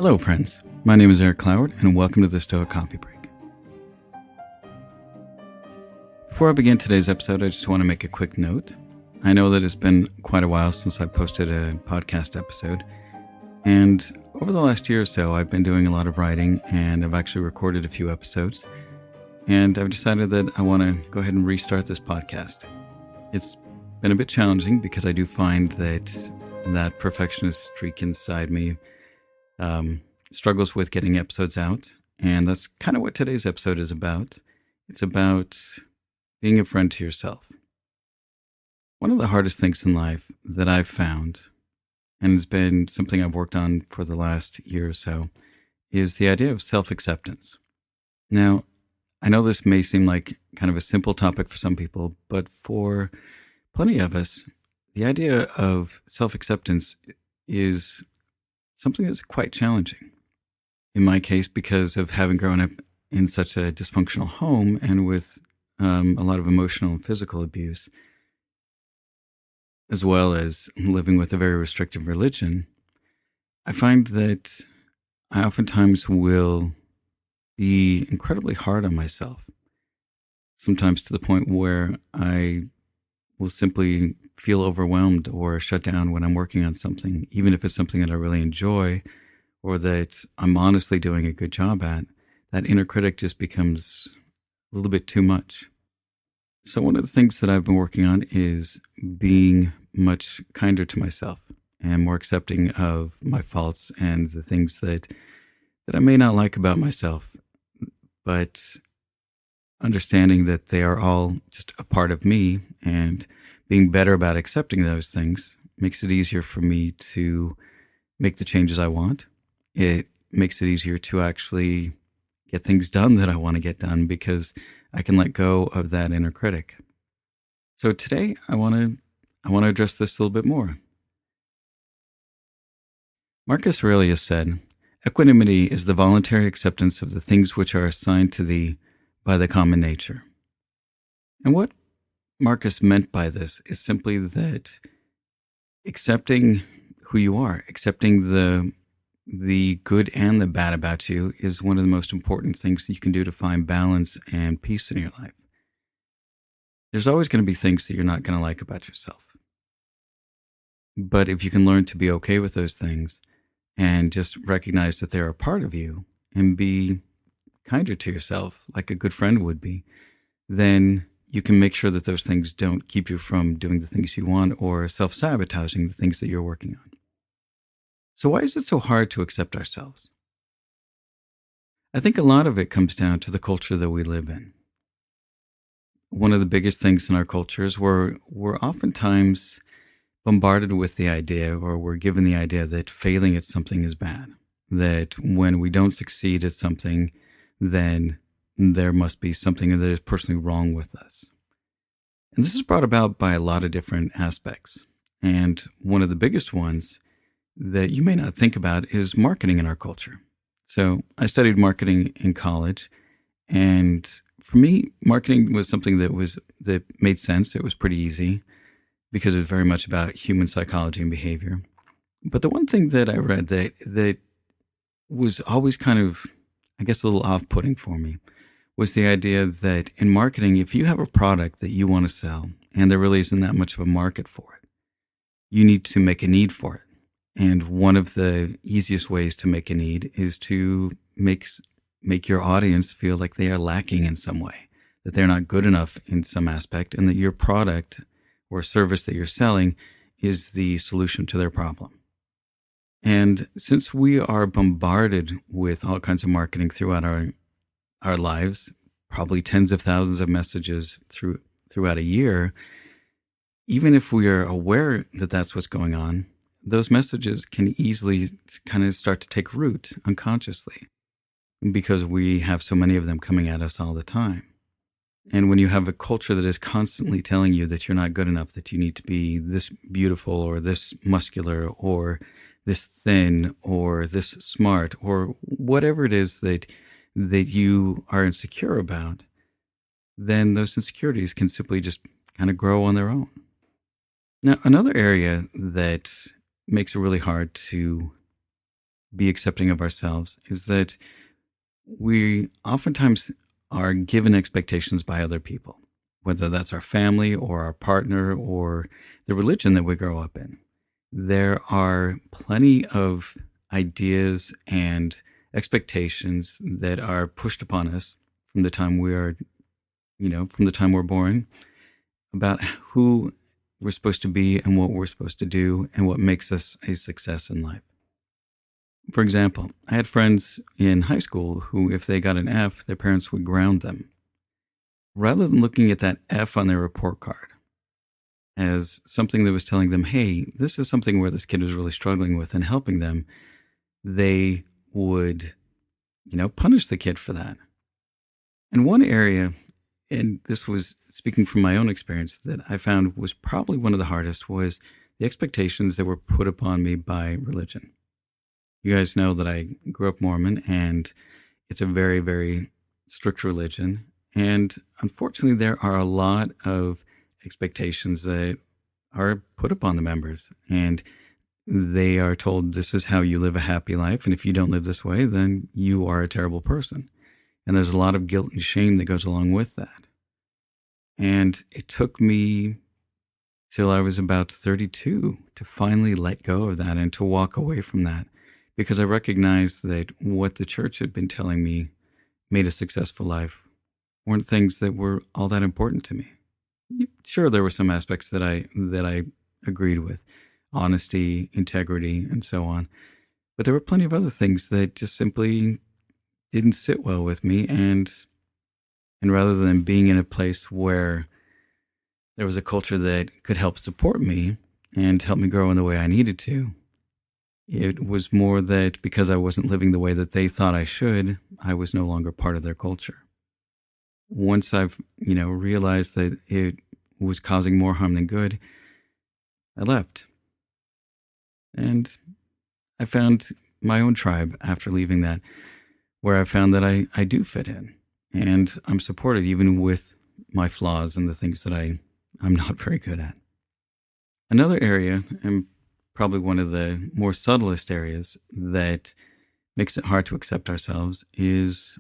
Hello, friends. My name is Eric Cloward, and welcome to the Stoic Coffee Break. Before I begin today's episode, I just want to make a quick note. I know that it's been quite a while since I posted a podcast episode, and over the last year or so, I've been doing a lot of writing, and I've actually recorded a few episodes, and I've decided that I want to go ahead and restart this podcast. It's been a bit challenging because I do find that perfectionist streak inside me struggles with getting episodes out, and that's kind of what today's episode is about. It's about being a friend to yourself. One of the hardest things in life that I've found, and it's been something I've worked on for the last year or so, is the idea of self-acceptance. Now, I know this may seem like kind of a simple topic for some people, but for plenty of us, the idea of self-acceptance is something that's quite challenging. In my case, because of having grown up in such a dysfunctional home and with a lot of emotional and physical abuse, as well as living with a very restrictive religion, I find that I oftentimes will be incredibly hard on myself, sometimes to the point where I will simply feel overwhelmed or shut down when I'm working on something, even if it's something that I really enjoy or that I'm honestly doing a good job at. That inner critic just becomes a little bit too much. So one of the things that I've been working on is being much kinder to myself and more accepting of my faults and the things that I may not like about myself, but understanding that they are all just a part of me, and being better about accepting those things makes it easier for me to make the changes I want. It makes it easier to actually get things done that I want to get done because I can let go of that inner critic. So today I want to address this a little bit more. Marcus Aurelius said, "Equanimity is the voluntary acceptance of the things which are assigned to thee by the common nature." And what Marcus meant by this is simply that accepting who you are, accepting the good and the bad about you, is one of the most important things that you can do to find balance and peace in your life. There's always going to be things that you're not going to like about yourself. But if you can learn to be okay with those things and just recognize that they're a part of you and be kinder to yourself like a good friend would be, then you can make sure that those things don't keep you from doing the things you want or self-sabotaging the things that you're working on. So why is it so hard to accept ourselves? I think a lot of it comes down to the culture that we live in. One of the biggest things in our culture is we're oftentimes bombarded with the idea, or we're given the idea, that failing at something is bad. That when we don't succeed at something, then there must be something that is personally wrong with us. And this is brought about by a lot of different aspects. And one of the biggest ones that you may not think about is marketing in our culture. So I studied marketing in college, and for me, marketing was something that made sense. It was pretty easy because it was very much about human psychology and behavior. But the one thing that I read that was always kind of, I guess, a little off-putting for me was the idea that in marketing, if you have a product that you want to sell and there really isn't that much of a market for it, you need to make a need for it. And one of the easiest ways to make a need is to make your audience feel like they are lacking in some way, that they're not good enough in some aspect, and that your product or service that you're selling is the solution to their problem. And since we are bombarded with all kinds of marketing throughout our lives, probably tens of thousands of messages throughout a year, even if we are aware that that's what's going on, those messages can easily kind of start to take root unconsciously because we have so many of them coming at us all the time. And when you have a culture that is constantly telling you that you're not good enough, that you need to be this beautiful or this muscular or this thin or this smart or whatever it is that you are insecure about, then those insecurities can simply just kind of grow on their own. Now, another area that makes it really hard to be accepting of ourselves is that we oftentimes are given expectations by other people, whether that's our family or our partner or the religion that we grow up in. There are plenty of ideas and expectations that are pushed upon us from the time we are, from the time we're born, about who we're supposed to be and what we're supposed to do and what makes us a success in life. For example, I had friends in high school who, if they got an F, their parents would ground them. Rather than looking at that F on their report card as something that was telling them, hey, this is something where this kid is really struggling with and helping them, they would, punish the kid for that. And one area, and this was speaking from my own experience, that I found was probably one of the hardest was the expectations that were put upon me by religion. You guys know that I grew up Mormon, and it's a very, very strict religion. And unfortunately, there are a lot of expectations that are put upon the members. And they are told this is how you live a happy life. And if you don't live this way, then you are a terrible person. And there's a lot of guilt and shame that goes along with that. And it took me till I was about 32 to finally let go of that and to walk away from that, because I recognized that what the church had been telling me made a successful life weren't things that were all that important to me. Sure, there were some aspects that I agreed with, honesty, integrity, and so on. But there were plenty of other things that just simply didn't sit well with me. And rather than being in a place where there was a culture that could help support me and help me grow in the way I needed to, it was more that because I wasn't living the way that they thought I should, I was no longer part of their culture. Once I've, realized that it was causing more harm than good, I left. And I found my own tribe after leaving that, where I found that I do fit in. And I'm supported even with my flaws and the things that I'm not very good at. Another area, and probably one of the more subtlest areas that makes it hard to accept ourselves, is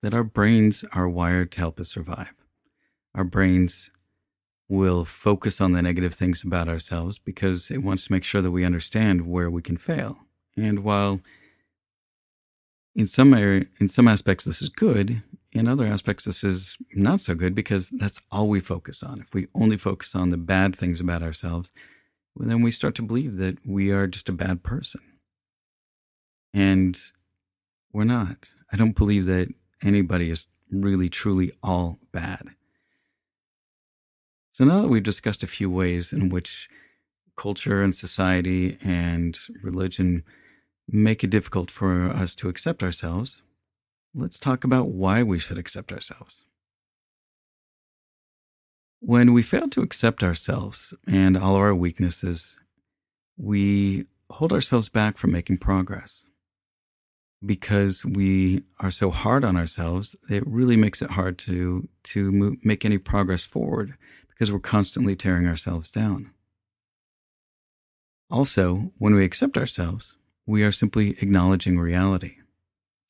that our brains are wired to help us survive. Our brains will focus on the negative things about ourselves because it wants to make sure that we understand where we can fail. And while in some aspects this is good, in other aspects this is not so good, because that's all we focus on. If we only focus on the bad things about ourselves, well, then we start to believe that we are just a bad person. And we're not. I don't believe that anybody is really, truly all bad. So now that we've discussed a few ways in which culture and society and religion make it difficult for us to accept ourselves, let's talk about why we should accept ourselves. When we fail to accept ourselves and all of our weaknesses, we hold ourselves back from making progress. Because we are so hard on ourselves, it really makes it hard to make any progress forward, because we're constantly tearing ourselves down. Also, when we accept ourselves, we are simply acknowledging reality.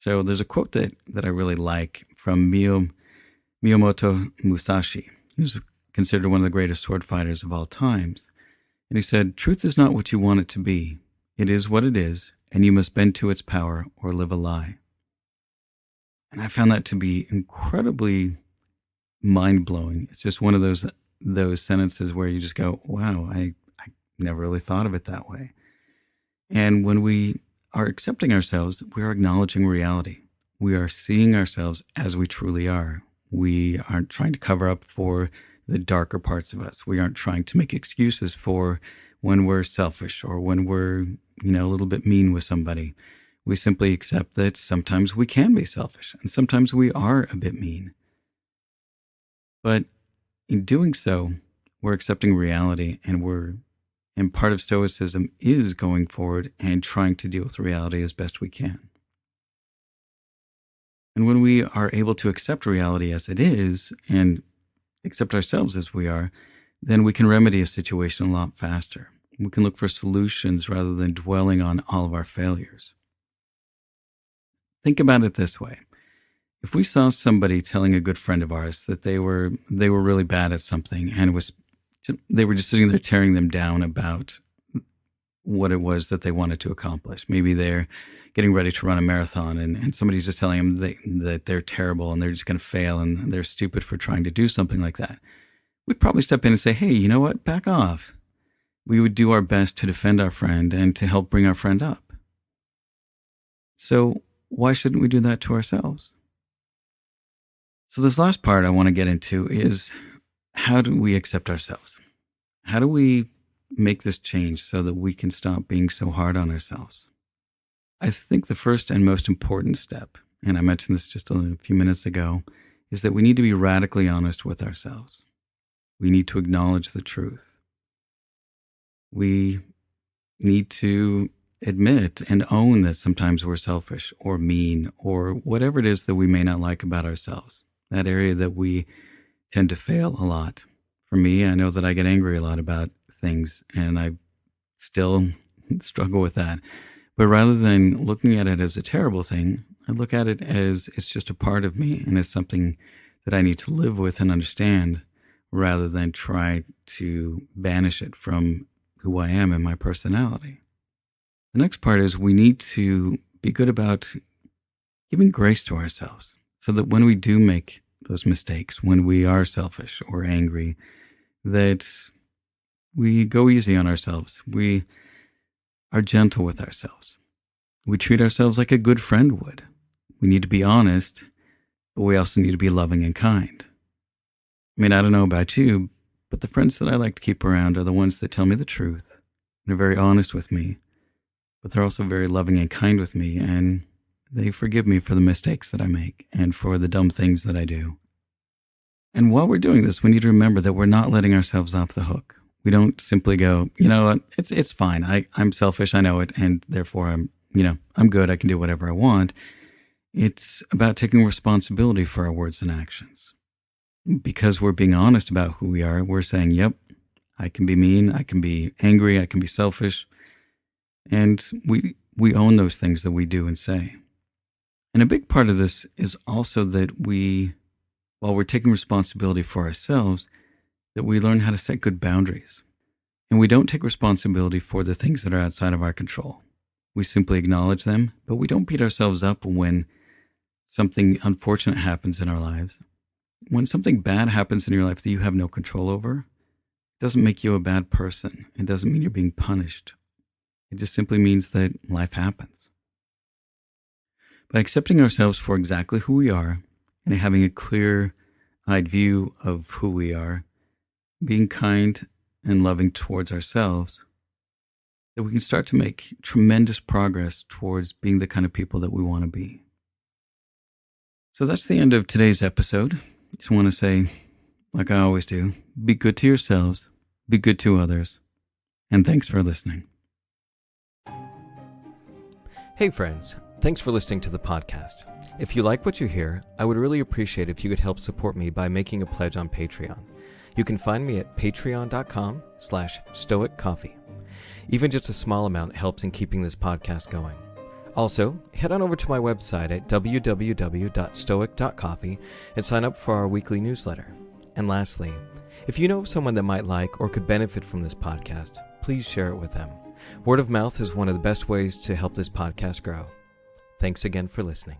So there's a quote that I really like from Miyamoto Musashi, who's considered one of the greatest sword fighters of all times. And he said, "Truth is not what you want it to be. It is what it is, and you must bend to its power or live a lie." And I found that to be incredibly mind-blowing. It's just one of those sentences where you just go, wow, I never really thought of it that way. And when we are accepting ourselves, we are acknowledging reality. We are seeing ourselves as we truly are. We aren't trying to cover up for the darker parts of us. We aren't trying to make excuses for when we're selfish or when we're, a little bit mean with somebody. We simply accept that sometimes we can be selfish and sometimes we are a bit mean. But in doing so, we're accepting reality, and part of Stoicism is going forward and trying to deal with reality as best we can. And when we are able to accept reality as it is and accept ourselves as we are, then we can remedy a situation a lot faster. We can look for solutions rather than dwelling on all of our failures. Think about it this way. If we saw somebody telling a good friend of ours that they were really bad at something, and they were just sitting there tearing them down about what it was that they wanted to accomplish. Maybe they're getting ready to run a marathon, and somebody's just telling them that they're terrible and they're just going to fail and they're stupid for trying to do something like that. We'd probably step in and say, hey, you know what? Back off. We would do our best to defend our friend and to help bring our friend up. So why shouldn't we do that to ourselves? So this last part I want to get into is, how do we accept ourselves? How do we make this change so that we can stop being so hard on ourselves? I think the first and most important step, and I mentioned this just a few minutes ago, is that we need to be radically honest with ourselves. We need to acknowledge the truth. We need to admit and own that sometimes we're selfish or mean or whatever it is that we may not like about ourselves, that area that we tend to fail a lot. For me, I know that I get angry a lot about things, and I still struggle with that. But rather than looking at it as a terrible thing, I look at it as it's just a part of me and it's something that I need to live with and understand, rather than try to banish it from who I am and my personality. The next part is we need to be good about giving grace to ourselves, so that when we do make those mistakes, when we are selfish or angry, that we go easy on ourselves. We are gentle with ourselves. We treat ourselves like a good friend would. We need to be honest, but we also need to be loving and kind. I mean, I don't know about you, but the friends that I like to keep around are the ones that tell me the truth and are very honest with me, but they're also very loving and kind with me, and they forgive me for the mistakes that I make and for the dumb things that I do. And while we're doing this, we need to remember that we're not letting ourselves off the hook. We don't simply go, you know what, it's fine. I'm selfish, I know it, and therefore I'm good, I can do whatever I want. It's about taking responsibility for our words and actions. Because we're being honest about who we are, we're saying, yep, I can be mean, I can be angry, I can be selfish. And we own those things that we do and say. And a big part of this is also that while we're taking responsibility for ourselves, that we learn how to set good boundaries. And we don't take responsibility for the things that are outside of our control. We simply acknowledge them, but we don't beat ourselves up when something unfortunate happens in our lives. When something bad happens in your life that you have no control over, it doesn't make you a bad person. It doesn't mean you're being punished. It just simply means that life happens. By accepting ourselves for exactly who we are and having a clear-eyed view of who we are, being kind and loving towards ourselves, that we can start to make tremendous progress towards being the kind of people that we want to be. So that's the end of today's episode. I just want to say, like I always do, be good to yourselves, be good to others, and thanks for listening. Hey friends, thanks for listening to the podcast. If you like what you hear, I would really appreciate if you could help support me by making a pledge on Patreon. You can find me at patreon.com/stoiccoffee. Even just a small amount helps in keeping this podcast going. Also, head on over to my website at www.stoic.coffee and sign up for our weekly newsletter. And lastly, if you know of someone that might like or could benefit from this podcast, please share it with them. Word of mouth is one of the best ways to help this podcast grow. Thanks again for listening.